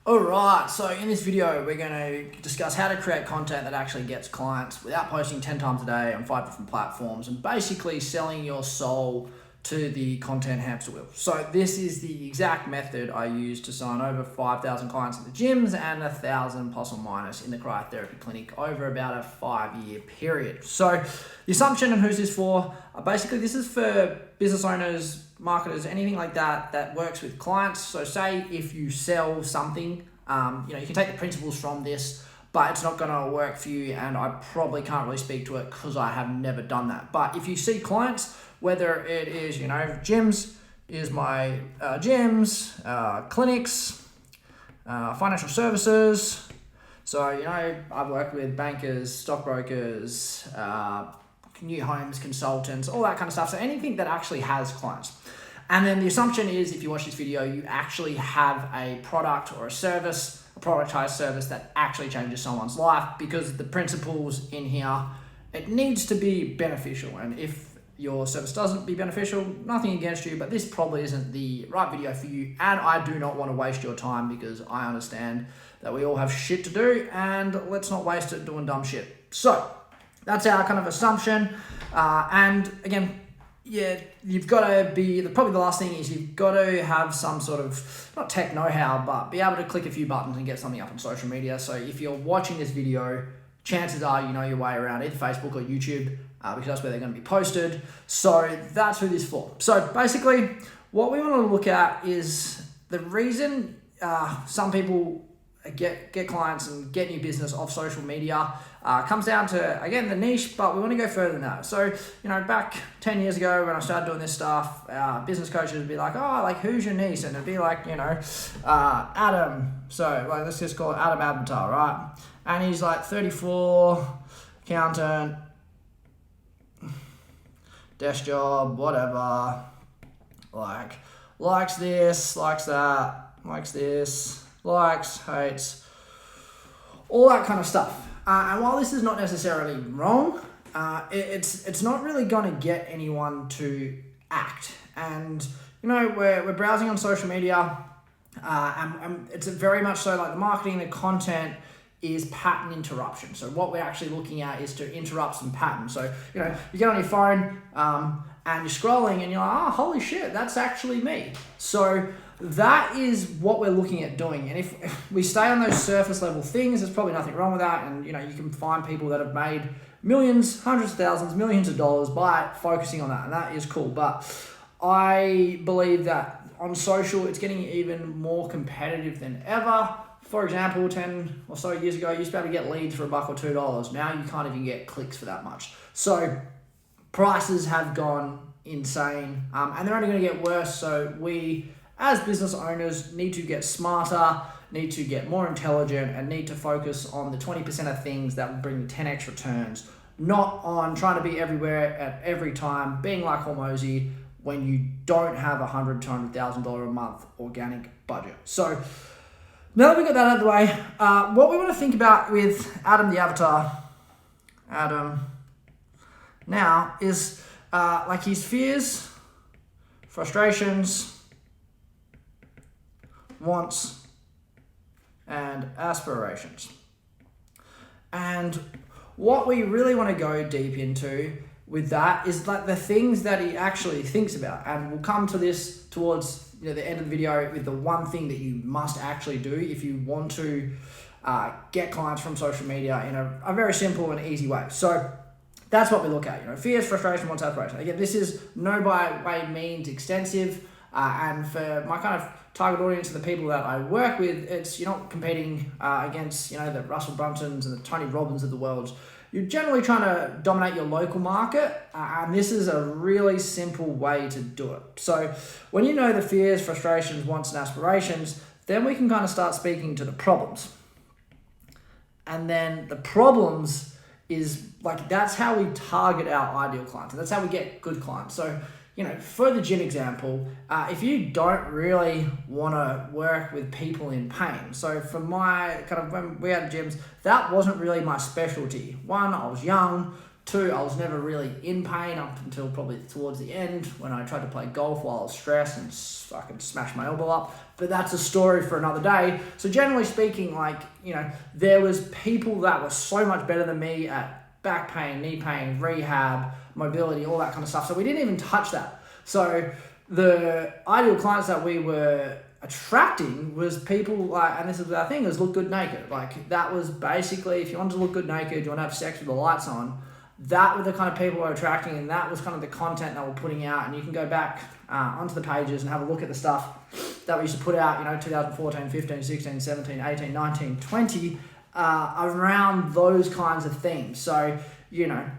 Alright, so in this video we're going to discuss how to create content that actually gets clients without posting 10 times a day on 5 different platforms and basically selling your soul to the content hamster wheel. So this is the exact method I use to sign over 5,000 clients in the gyms and 1,000 plus or minus in the Cryotherapy Clinic over about a 5-year period. So the assumption and who's this for, basically this is for business owners, marketers, anything like that that works with clients. So say if you sell something, you can take the principles from this, but it's not going to work for you, and I probably can't really speak to it because I have never done that. But if you see clients, whether it is, gyms, is my gyms, clinics, financial services. So, I've worked with bankers, stockbrokers, new homes consultants, all that kind of stuff. So anything that actually has clients. And then the assumption is if you watch this video, you actually have a product or a service, a productized service that actually changes someone's life, because the principles in here, it needs to be beneficial. And if your service doesn't be beneficial, nothing against you, but this probably isn't the right video for you. And I do not want to waste your time because I understand that we all have shit to do, and let's not waste it doing dumb shit. So that's our kind of assumption. And again, you've got to be, probably the last thing is you've got to have some sort of, not tech know-how, but be able to click a few buttons and get something up on social media. So if you're watching this video, chances are you know your way around either Facebook or YouTube, because that's where they're going to be posted. So that's who this is for. So basically, what we want to look at is the reason some people get clients and get new business off social media comes down to, again, the niche, but we want to go further than that. So, back 10 years ago when I started doing this stuff, business coaches would be like, who's your niche? And it'd be like, Adam. So let's just call it Adam Avatar, right? And he's like 34, accountant, desk job, whatever, likes this, likes that, likes this, likes, hates, all that kind of stuff. And while this is not necessarily wrong, it's not really going to get anyone to act. And, we're browsing on social media, and it's very much so like the marketing, the content is pattern interruption. So what we're actually looking at is to interrupt some patterns. So, you get on your phone and you're scrolling and you're like, holy shit, that's actually me. So that is what we're looking at doing. And if we stay on those surface level things, there's probably nothing wrong with that. And, you can find people that have made millions, hundreds of thousands, millions of dollars by focusing on that. And that is cool. But I believe that on social, it's getting even more competitive than ever. For example, 10 or so years ago, you used to be able to get leads for $1 or $2. Now you can't even get clicks for that much. So prices have gone insane, and they're only going to get worse. So we, as business owners, need to get smarter, need to get more intelligent, and need to focus on the 20% of things that will bring the 10x returns, not on trying to be everywhere at every time, being like Hormozy when you don't have $100,000 to $200,000 a month organic budget. So now that we got that out of the way, what we want to think about with Adam the Avatar, now is his fears, frustrations, wants, and aspirations. And what we really want to go deep into with that is like the things that he actually thinks about. And we'll come to this towards the end of the video with the one thing that you must actually do if you want to get clients from social media in a very simple and easy way. So that's what we look at, fears, frustration, wants, aspiration. Again, this is no by way means extensive. And for my kind of target audience and the people that I work with, you're not competing against, the Russell Brunsons and the Tony Robbins of the world. You're generally trying to dominate your local market, and this is a really simple way to do it. So when you know the fears, frustrations, wants, and aspirations, then we can kind of start speaking to the problems. And then the problems is that's how we target our ideal clients. And that's how we get good clients. So, for the gym example, if you don't really want to work with people in pain. So for my when we had gyms, that wasn't really my specialty. One, I was young. 2, I was never really in pain up until probably towards the end when I tried to play golf while I was stressed and fucking smashed my elbow up. But that's a story for another day. So generally speaking, like, you know, there was people that were so much better than me at back pain, knee pain, rehab, mobility, all that kind of stuff. So we didn't even touch that. So the ideal clients that we were attracting was people like, and this is our thing, is look good naked. Like, that was basically, if you wanted to look good naked, you want to have sex with the lights on, that were the kind of people we're attracting, and that was kind of the content that we're putting out. And you can go back onto the pages and have a look at the stuff that we used to put out, you know, 2014, 15, 16, 17, 18, 19, 20, around those kinds of things. So, you know,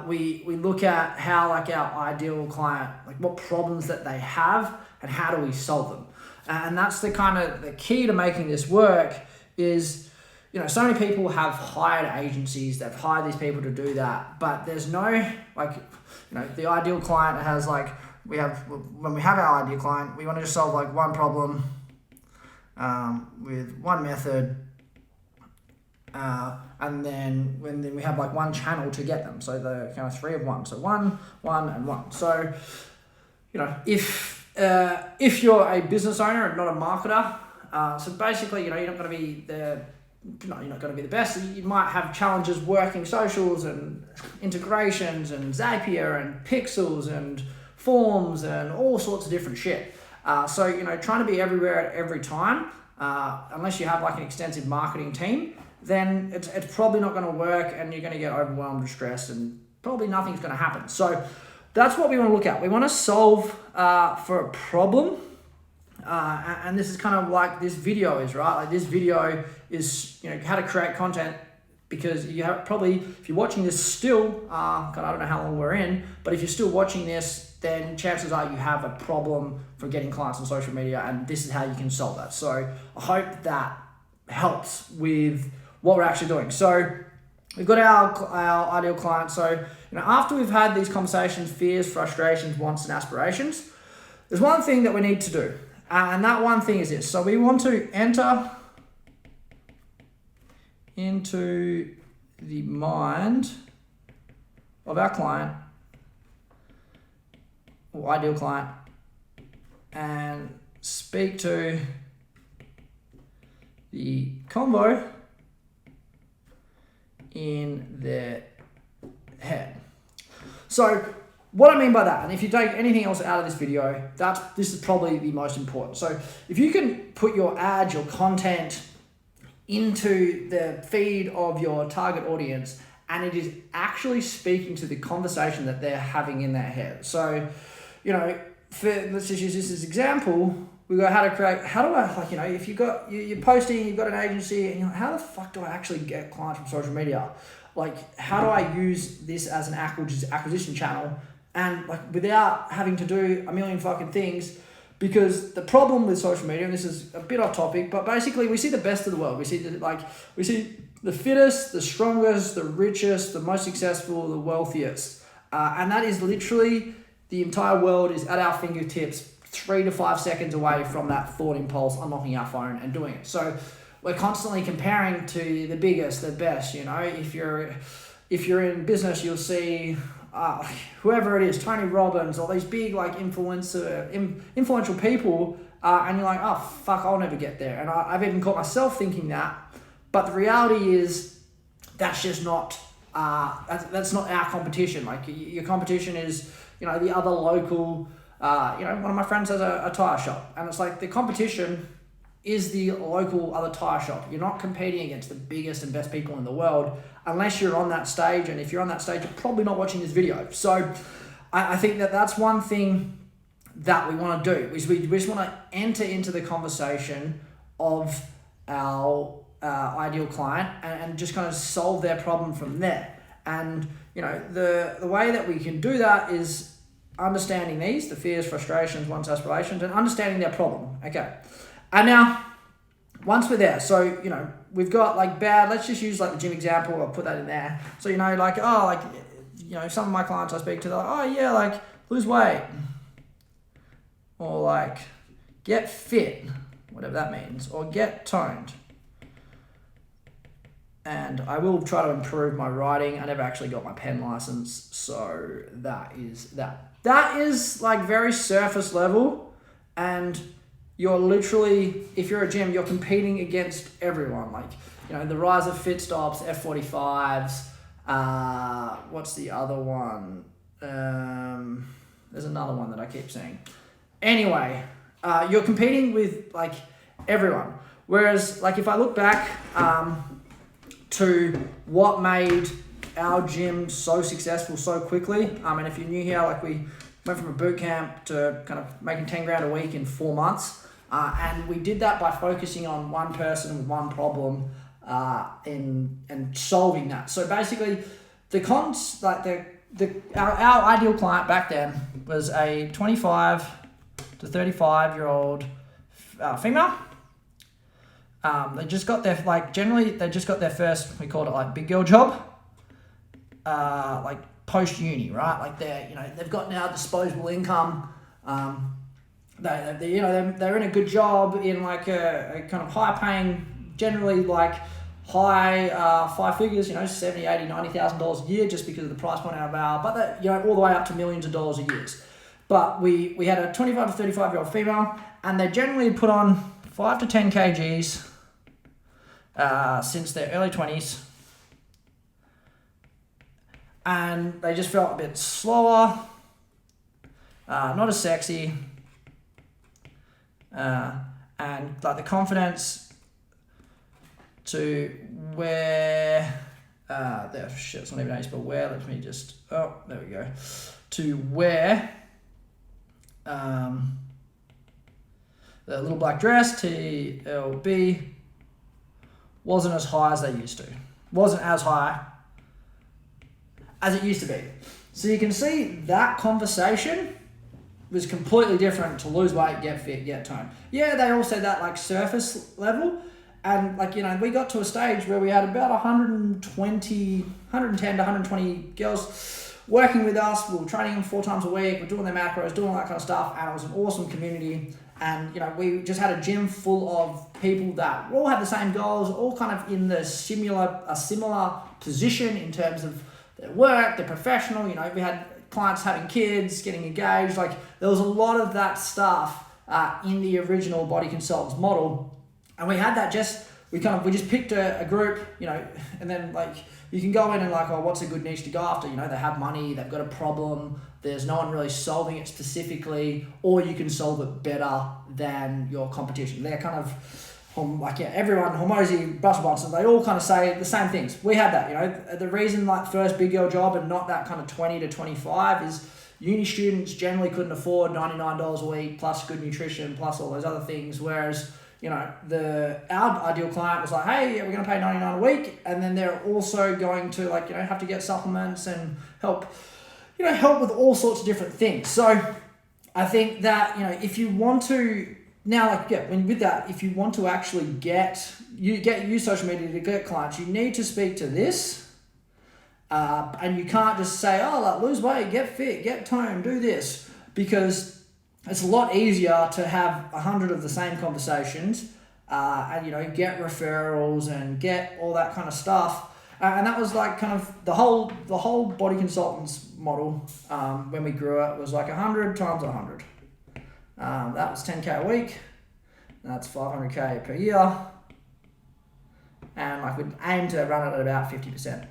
we look at how, like, our ideal client, like, what problems that they have and how do we solve them. And that's the kind of the key to making this work is, you know, so many people have hired agencies, they've hired these people to do that, but there's no, like, you know, the ideal client has, like, when we have our ideal client, we want to just solve, like, one problem with one method, and then we have, like, one channel to get them. So the kind of 3 of 1. So one, and one. So, you know, if you're a business owner and not a marketer, so basically, you know, you're not going to be the best. You might have challenges working socials and integrations and Zapier and pixels and forms and all sorts of different shit. So, you know, trying to be everywhere at every time, unless you have, like, an extensive marketing team, then it's probably not going to work, and you're going to get overwhelmed or stressed, and probably nothing's going to happen. So that's what we want to look at. We want to solve for a problem. And this is kind of like this video is, right? Like, this video is, you know, how to create content, because you have probably, if you're watching this still, God, I don't know how long we're in, but if you're still watching this, then chances are you have a problem for getting clients on social media, and this is how you can solve that. So I hope that helps with what we're actually doing. So we've got our ideal client. So, you know, after we've had these conversations, fears, frustrations, wants, and aspirations, there's one thing that we need to do. And that one thing is this. So we want to enter into the mind of our client, or ideal client, and speak to the convo in their head. So what I mean by that, and if you take anything else out of this video, this is probably the most important. So if you can put your ads, your content into the feed of your target audience, and it is actually speaking to the conversation that they're having in their head. So, you know, let's just use this as an example. We go, how do I, like, you know, if you're posting, you've got an agency, and you're like, how the fuck do I actually get clients from social media? Like, how do I use this as an acquisition channel, and, like, without having to do a million fucking things? Because the problem with social media, and this is a bit off topic, but basically we see the best of the world. We see the fittest, the strongest, the richest, the most successful, the wealthiest. And that is literally, the entire world is at our fingertips, 3 to 5 seconds away from that thought impulse, unlocking our phone and doing it. So we're constantly comparing to the biggest, the best, you know. If you're in business, you'll see whoever it is, Tony Robbins, or these big, like, influential people, and you're like, oh fuck, I'll never get there. And I've even caught myself thinking that, but the reality is that's just not that's not our competition. Like, your competition is, you know, the other local, you know, one of my friends has a tire shop, and it's like the competition is the local other tire shop. You're not competing against the biggest and best people in the world unless you're on that stage, and if you're on that stage, you're probably not watching this video. So I think that's one thing that we want to do, is we just want to enter into the conversation of our ideal client and just kind of solve their problem from there. And, you know, the way that we can do that is understanding the fears, frustrations, wants, aspirations, and understanding their problem. Okay. And now, once we're there, so, you know, we've got, like, let's just use, like, the gym example. I'll put that in there. So, you know, like, oh, like, you know, some of my clients I speak to, they're like, oh yeah, like, lose weight, or, like, get fit, whatever that means, or get toned. And I will try to improve my writing. I never actually got my pen license, so that is that. That is like very surface level, and you're literally, if you're a gym, you're competing against everyone. Like, you know, the rise of fit stops, F45s. What's the other one? There's another one that I keep saying. Anyway, you're competing with like everyone. Whereas, like, if I look back to what made our gym so successful so quickly, and if you're new here, like, we went from a boot camp to kind of making 10 grand a week in 4 months, and we did that by focusing on one person with one problem and solving that. So basically, our ideal client back then was a 25 to 35-year-old female. They just got their, they just got their first, we called it like big girl job, like post uni, right? Like they've got now disposable income. They're in a good job in like a kind of high paying, generally like high 5 figures, $70,000, $80,000, $90,000 a year, just because of the price point of our, but that, all the way up to millions of dollars a year. But we had a 25 to 35-year-old female, and they generally put on 5 to 10 kgs since their early 20s, and they just felt a bit slower, not as sexy, and like the confidence to wear, it's not even how you spell wear, let me just, there we go, to wear the little black dress, TLB, wasn't as high as they used to. Wasn't as high as it used to be. So you can see that conversation was completely different to lose weight, get fit, get toned. Yeah, they all said that like surface level. And like, we got to a stage where we had about 110 to 120 girls working with us. We were training them 4 times a week. We're doing their macros, doing all that kind of stuff. And it was an awesome community. And, we just had a gym full of people that all had the same goals, all kind of in a similar position in terms of their work, their professional. We had clients having kids, getting engaged. Like, there was a lot of that stuff in the original Body Consultants model. And we had that we just picked a group, and then like you can go in and like, what's a good niche to go after? They have money, they've got a problem, there's no one really solving it specifically, or you can solve it better than your competition. They're kind of everyone, Hormozy, Russell Brunson, they all kind of say the same things. We had that, the reason like first big girl job and not that kind of 20 to 25 is uni students generally couldn't afford $99 a week plus good nutrition plus all those other things, whereas our ideal client was like, hey, we're going to pay $99 a week, and then they're also going to have to get supplements and help with all sorts of different things. So I think that if you want to now, if you want to actually use social media to get clients, you need to speak to this, and you can't just say, lose weight, get fit, get toned, do this, because it's a lot easier to have 100 of the same conversations, and get referrals and get all that kind of stuff. And that was like kind of the whole Body Consultants model. When we grew it was like 100 times 100. That was 10K a week. That's 500K per year. And like we'd aim to run it at about 50%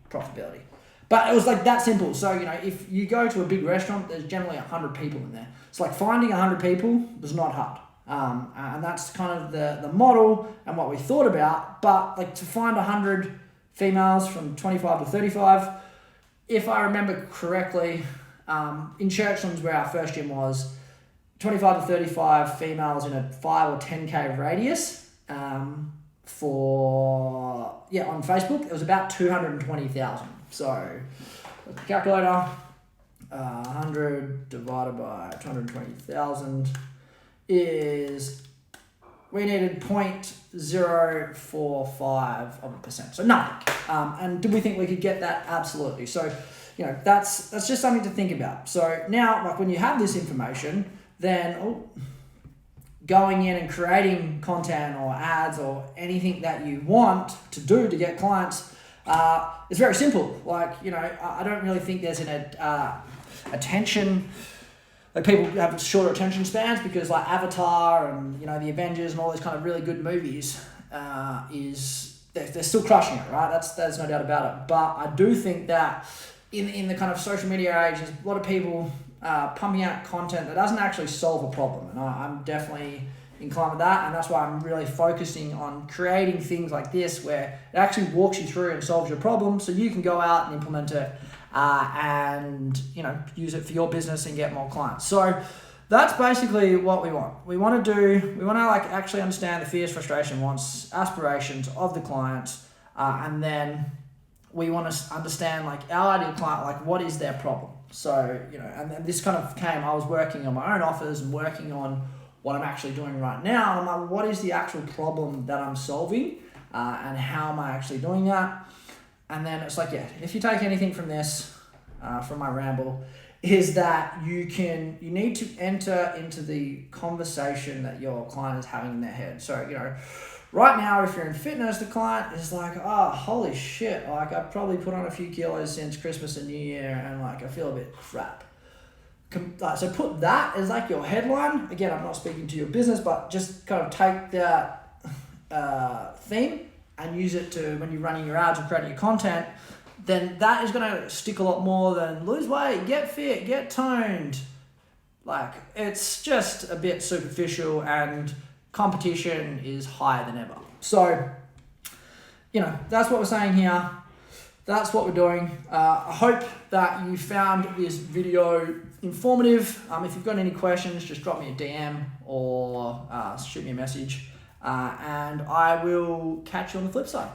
profitability. But it was like that simple. So, if you go to a big restaurant, there's generally 100 people in there. It's like finding 100 people was not hard. And that's kind of the model and what we thought about. But like to find 100 females from 25 to 35, if I remember correctly, in Churchlands where our first gym was, 25 to 35 females in a 5 or 10K radius on Facebook, it was about 220,000. So, calculator, 100 divided by 220,000 is, we needed 0.045 of a percent. So nothing. And do we think we could get that? Absolutely. So, that's just something to think about. So now, like when you have this information, then going in and creating content or ads or anything that you want to do to get clients is very simple. Like, you know, I don't really think there's an attention, like people have shorter attention spans because like Avatar and, you know, the Avengers and all those kind of really good movies they're still crushing it, right? There's no doubt about it. But I do think that in the kind of social media age, there's a lot of people pumping out content that doesn't actually solve a problem. And I'm definitely inclined with that. And that's why I'm really focusing on creating things like this where it actually walks you through and solves your problem so you can go out and implement it and, you know, use it for your business and get more clients. So that's basically what we want. We want to like actually understand the fears, frustration, wants, aspirations of the clients, and then we want to understand like our ideal client, like what is their problem. So, you know, and then this kind of came, I was working on my own offers and working on what I'm actually doing right now. And I'm like, what is the actual problem that I'm solving, and how am I actually doing that? And then it's like, yeah, if you take anything from this, from my ramble, is that you need to enter into the conversation that your client is having in their head. So, you know, right now, if you're in fitness, the client is like, oh, holy shit, like I've probably put on a few kilos since Christmas and New Year and like I feel a bit crap. So put that as like your headline. Again, I'm not speaking to your business, but just kind of take that theme and use it to when you're running your ads or creating your content. Then that is going to stick a lot more than lose weight, get fit, get toned. Like, it's just a bit superficial and competition is higher than ever. So, you know, that's what we're saying here. That's what we're doing. I hope that you found this video informative. If you've got any questions, just drop me a DM or shoot me a message. And I will catch you on the flip side.